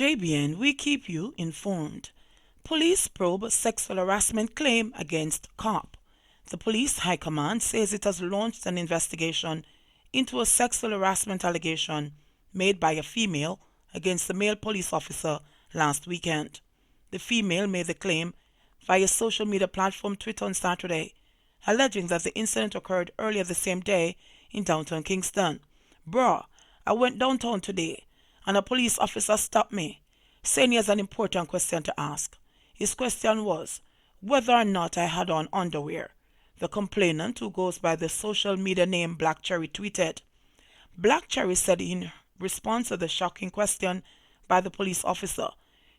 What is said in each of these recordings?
JBN, we keep you informed. Police probe sexual harassment claim against cop. The police high command says it has launched an investigation into a sexual harassment allegation made by a female against a male police officer last weekend. The female made the claim via social media platform Twitter on Saturday, alleging that the incident occurred earlier the same day in downtown Kingston. "Bruh, I went downtown today and a police officer stopped me, saying he has an important question to ask. His question was whether or not I had on underwear." The complainant, who goes by the social media name Black Cherry, tweeted. Black Cherry said in response to the shocking question by the police officer,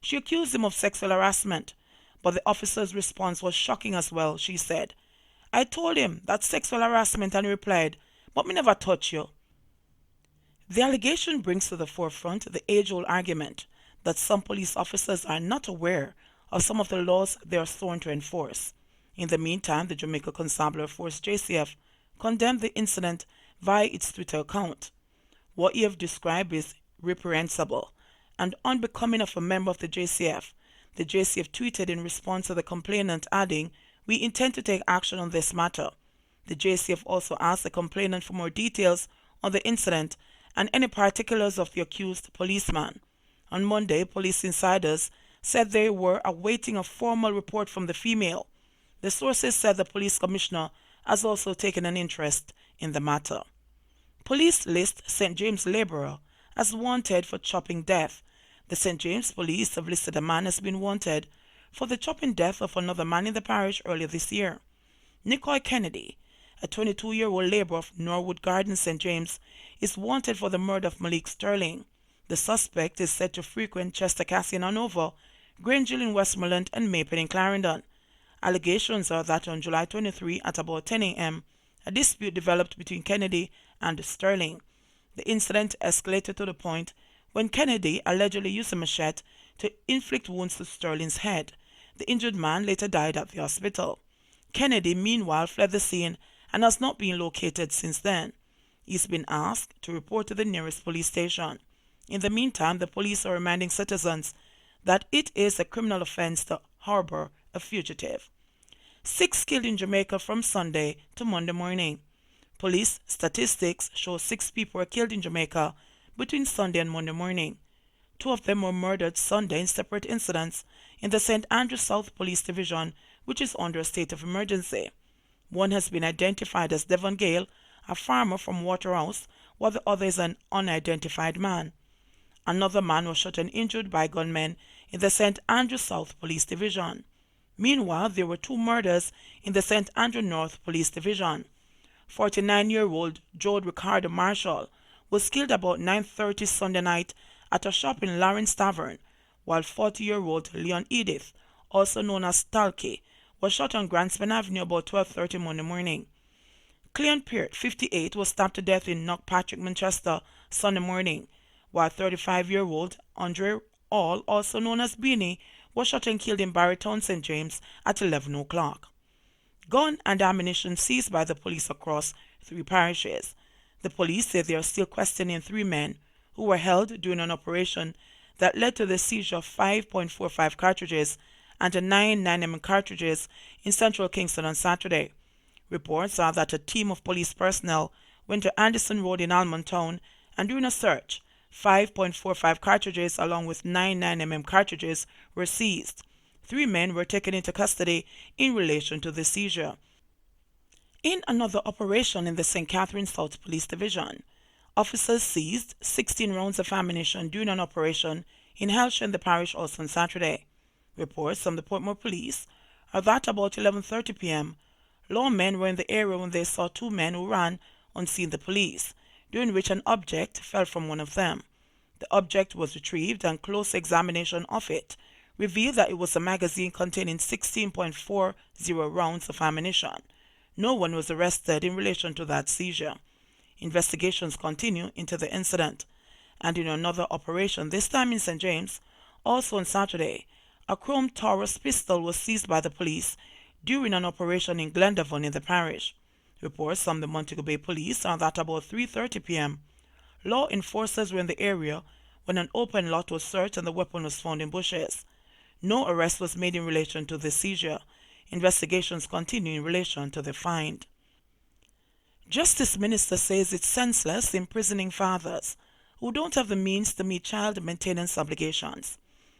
she accused him of sexual harassment, but the officer's response was shocking as well. She said, "I told him that's sexual harassment and he replied, but me never touch you." The allegation brings to the forefront the age-old argument that some police officers are not aware of some of the laws they are sworn to enforce. In the meantime, the Jamaica Constabulary Force JCF condemned the incident via its Twitter account. What you have described is reprehensible and unbecoming of a member of the JCF. The JCF tweeted in response to the complainant, adding, "We intend to take action on this matter." The JCF also asked the complainant for more details on the incident and any particulars of the accused policeman. On Monday, police insiders said they were awaiting a formal report from the female. The sources said the police commissioner has also taken an interest in the matter. Police list St. James laborer as wanted for chopping death. The St. James police have listed a man as being wanted for the chopping death of another man in the parish earlier this year. Nicoy Kennedy, a 22-year-old laborer of Norwood Gardens, St. James, is wanted for the murder of Malik Sterling. The suspect is said to frequent Chester Cassie in Hanover, Grange in Westmoreland, and Maple in Clarendon. Allegations are that on July 23 at about 10 a.m., a dispute developed between Kennedy and Sterling. The incident escalated to the point when Kennedy allegedly used a machete to inflict wounds to Sterling's head. The injured man later died at the hospital. Kennedy, meanwhile, fled the scene and has not been located since then. He's been asked to report to the nearest police station. In the meantime, the police are reminding citizens that it is a criminal offense to harbor a fugitive. 6 killed in Jamaica from Sunday to Monday morning. Police statistics show 6 people were killed in Jamaica between Sunday and Monday morning. 2 of them were murdered Sunday in separate incidents in the St. Andrew South Police Division, which is under a state of emergency. One has been identified as Devon Gale, a farmer from Waterhouse, while the other is an unidentified man. Another man was shot and injured by gunmen in the St. Andrew South Police Division. Meanwhile, there were 2 murders in the St. Andrew North Police Division. 49-year-old Jode Ricardo Marshall was killed about 9:30 Sunday night at a shop in Lawrence Tavern, while 40-year-old Leon Edith, also known as Stalky, was shot on Grantspan Avenue about 12:30 Monday morning. Cleon Peart, 58, was stabbed to death in Knockpatrick, Manchester, Sunday morning, while 35-year-old Andre All, also known as Beanie, was shot and killed in Barrytown, St. James at 11 o'clock. Gun and ammunition seized by the police across 3 parishes. The police say they are still questioning 3 men who were held during an operation that led to the seizure of 5.45 cartridges and 9 9mm cartridges in central Kingston on Saturday. Reports are that a team of police personnel went to Anderson Road in Almond Town, and during a search, 5.45 cartridges along with 9 9mm cartridges were seized. 3 men were taken into custody in relation to the seizure. In another operation in the St. Catherine South Police Division, officers seized 16 rounds of ammunition during an operation in Helsha in the parish also on Saturday. Reports from the Portmore Police are that about 11:30 p.m., lawmen were in the area when they saw 2 men who ran on seeing the police, during which an object fell from one of them. The object was retrieved and close examination of it revealed that it was a magazine containing 16.40 rounds of ammunition. No one was arrested in relation to that seizure. Investigations continue into the incident. And in another operation, this time in St. James, also on Saturday, a chrome Taurus pistol was seized by the police during an operation in Glendavon in the parish. Reports from the Montego Bay Police are that about 3:30 p.m., law enforcers were in the area when an open lot was searched and the weapon was found in bushes. No arrest was made in relation to the seizure. Investigations continue in relation to the find. Justice Minister says it's senseless imprisoning fathers who don't have the means to meet child maintenance obligations,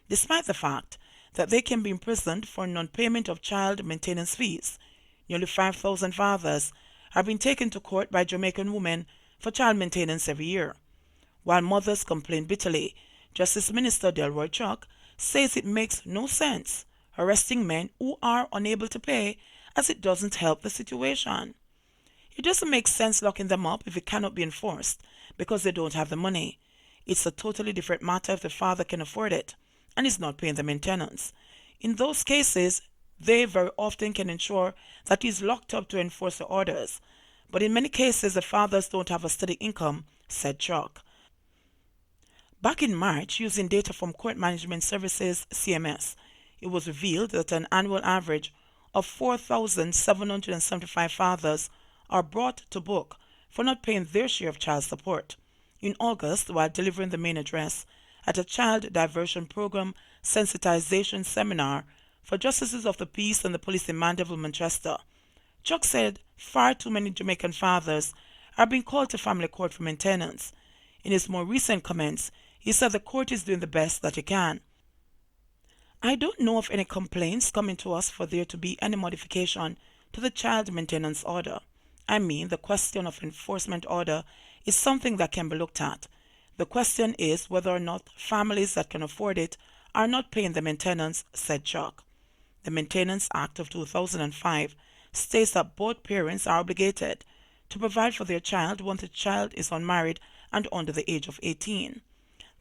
despite the fact that they can be imprisoned for non-payment of child maintenance fees. Nearly 5,000 fathers have been taken to court by Jamaican women for child maintenance every year. While mothers complain bitterly, Justice Minister Delroy Chuck says it makes no sense arresting men who are unable to pay, as it doesn't help the situation. It doesn't make sense locking them up if it cannot be enforced because they don't have the money. It's a totally different matter if the father can afford it and is not paying the maintenance. In those cases, they very often can ensure that he's locked up to enforce the orders. But in many cases, the fathers don't have a steady income, said Chuck. Back in March, using data from Court Management Services (CMS), it was revealed that an annual average of 4,775 fathers are brought to book for not paying their share of child support. In August, while delivering the main address at a Child Diversion Programme Sensitisation seminar for Justices of the Peace and the Police in Mandeville, Manchester, Chuck said far too many Jamaican fathers are being called to family court for maintenance. In his more recent comments, he said the court is doing the best that it can. I don't know of any complaints coming to us for there to be any modification to the child maintenance order. I mean, the question of enforcement order is something that can be looked at. The question is whether or not families that can afford it are not paying the maintenance, said Chuck. The Maintenance Act of 2005 states that both parents are obligated to provide for their child once the child is unmarried and under the age of 18.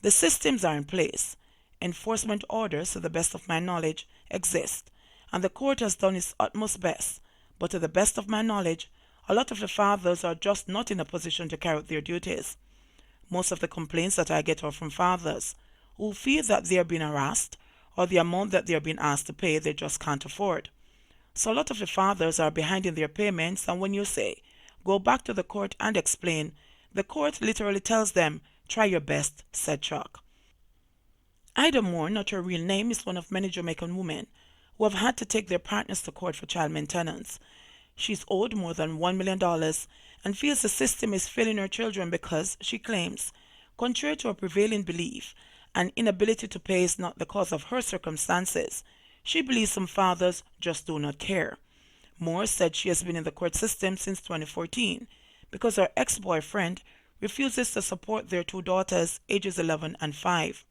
The systems are in place. Enforcement orders, to the best of my knowledge, exist, and the court has done its utmost best, but to the best of my knowledge, a lot of the fathers are just not in a position to carry out their duties. Most of the complaints that I get are from fathers who feel that they are being harassed or the amount that they are being asked to pay they just can't afford. So a lot of the fathers are behind in their payments, and when you say, go back to the court and explain, the court literally tells them, try your best, said Chuck. Ida Moore, not her real name, is one of many Jamaican women who have had to take their partners to court for child maintenance. She's owed more than $1 million and feels the system is failing her children because, she claims, contrary to her prevailing belief, an inability to pay is not the cause of her circumstances. She believes some fathers just do not care. Moore said she has been in the court system since 2014 because her ex-boyfriend refuses to support their two daughters, ages 11 and 5.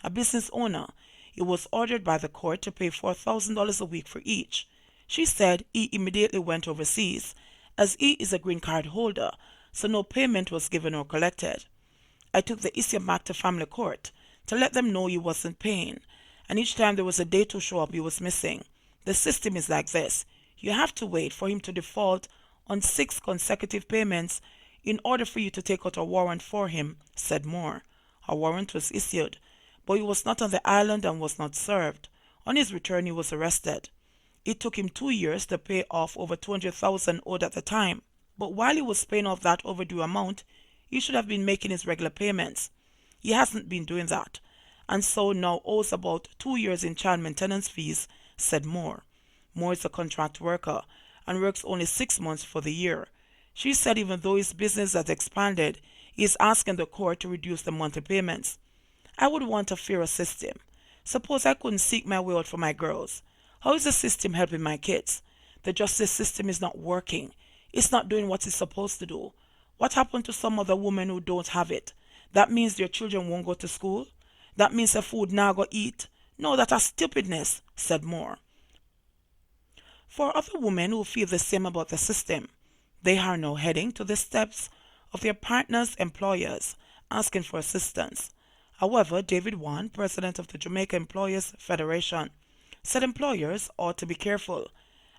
A business owner, he was ordered by the court to pay $4,000 a week for each. She said he immediately went overseas, as he is a green card holder, so no payment was given or collected. I took the issue back to family court to let them know he wasn't paying, and each time there was a day to show up, he was missing. The system is like this. You have to wait for him to default on 6 consecutive payments in order for you to take out a warrant for him, said Moore. A warrant was issued, but he was not on the island and was not served. On his return, he was arrested. It took him 2 years to pay off over $200,000 owed at the time. But while he was paying off that overdue amount, he should have been making his regular payments. He hasn't been doing that, and so now owes about 2 years in child maintenance fees, said Moore. Moore is a contract worker and works only 6 months for the year. She said even though his business has expanded, he is asking the court to reduce the monthly payments. I would want a fairer system. Suppose I couldn't seek my way out for my girls. How is the system helping my kids? The justice system is not working. It's not doing what it's supposed to do. What happened to some other women who don't have it? That means their children won't go to school? That means their food now go eat? No, that's a stupidness, said Moore. For other women who feel the same about the system, they are now heading to the steps of their partners' employers, asking for assistance. However, David Wan, president of the Jamaica Employers Federation, said employers ought to be careful.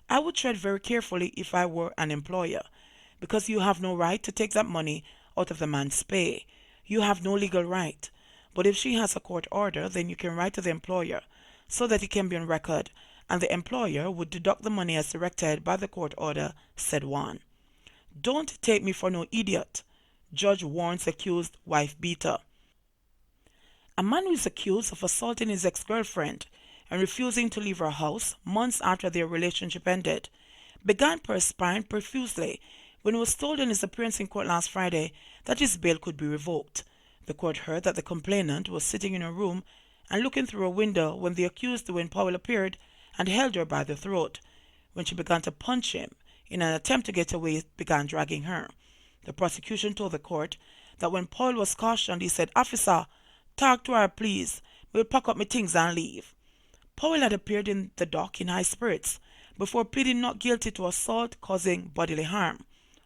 I would tread very carefully if I were an employer, because you have no right to take that money out of the man's pay. You have no legal right. But if she has a court order, then you can write to the employer so that it can be on record, and the employer would deduct the money as directed by the court order, said Wan. Don't take me for no idiot, Judge warns accused wife beater. A man who is accused of assaulting his ex-girlfriend and refusing to leave her house months after their relationship ended began perspiring profusely when he was told in his appearance in court last Friday that his bail could be revoked. The court heard that the complainant was sitting in her room and looking through a window when the accused Dwayne Powell appeared and held her by the throat. When she began to punch him in an attempt to get away, he began dragging her. The prosecution told the court that when Powell was cautioned, he said, "Officer, talk to her, please. We'll pack up my things and leave." Powell had appeared in the dock in high spirits before pleading not guilty to assault causing bodily harm.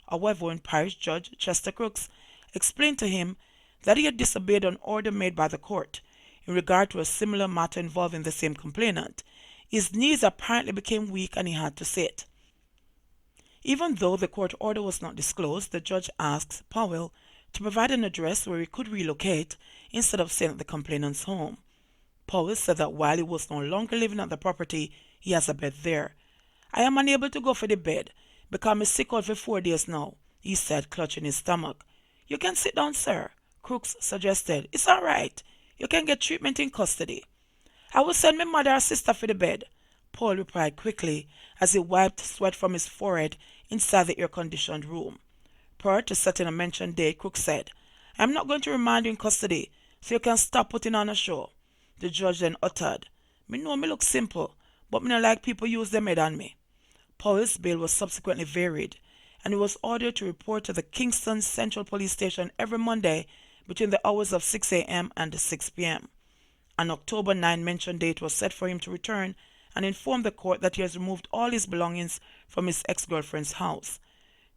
However, when Parish Judge Chester Crooks explained to him that he had disobeyed an order made by the court in regard to a similar matter involving the same complainant, his knees apparently became weak and he had to sit. Even though the court order was not disclosed, the judge asked Powell to provide an address where he could relocate instead of staying at the complainant's home. Powell said that while he was no longer living at the property, he has a bed there. "I am unable to go for the bed because I'm sick out for 4 days now," he said, clutching his stomach. "You can sit down, sir," Crooks suggested. "It's all right. You can get treatment in custody." "I will send my mother or sister for the bed," Paul replied quickly as he wiped sweat from his forehead inside the air-conditioned room. Prior to setting a mentioned date, Crooks said, "I'm not going to remand you in custody, so you can stop putting on a show." The judge then uttered, "Me know me look simple, but me not like people use them head on me." Powell's bail was subsequently varied, and he was ordered to report to the Kingston Central Police Station every Monday between the hours of 6 a.m. and 6 p.m. An October 9 mentioned date was set for him to return and inform the court that he has removed all his belongings from his ex-girlfriend's house.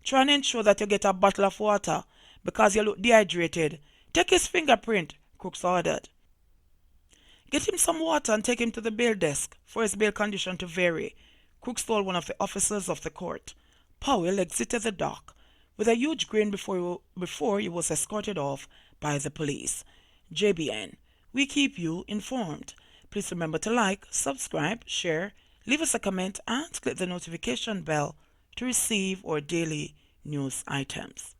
"Try and ensure that you get a bottle of water because you look dehydrated. Take his fingerprint," Crooks ordered. "Get him some water and take him to the bail desk for his bail condition to vary," Crooks told one of the officers of the court. Powell exited the dock with a huge grin before he was escorted off by the police. JBN, we keep you informed. Please remember to like, subscribe, share, leave us a comment, and click the notification bell to receive our daily news items.